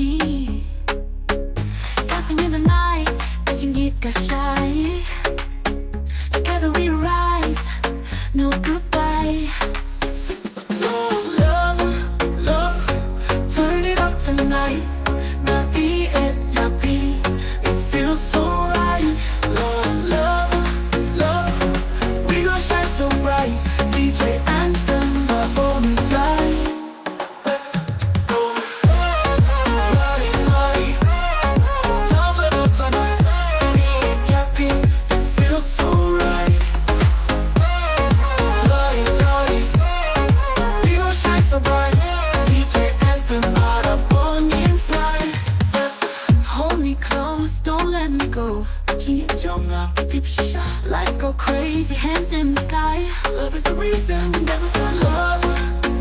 me. Dancing in the night, 가진기가 shy. Together we rise, no goodbye. Love, love, love, turn it up tonight. 나 E-N-C-R-T, it feels so right. Love, love, love, we gon' shine so bright. DJ Anthem, my only light. Lights go crazy, hands in the sky. Love is the reason we never find love.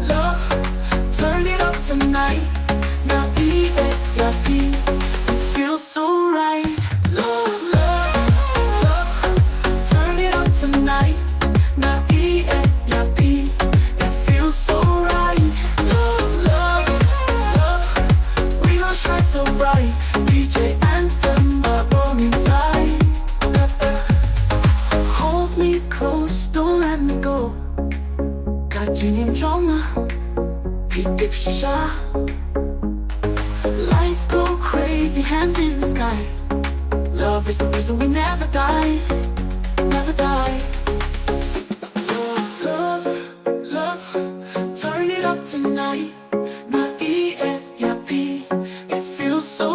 Love, turn it up tonight. Now E-N-C-R-T, it feels so right. Love, love, love, turn it up tonight. Now E-N-C-R-T, it feels so right. Love, love, love, we gon' shine so bright. DJ Anthem, my burning light. Hold me close, don't let me go. 가진 정아, 빛입시자. Lights go crazy, hands in the sky. Love is the reason we never die, never die. Love, love, love, turn it up tonight. 나 E-N-C-R-T, it feels so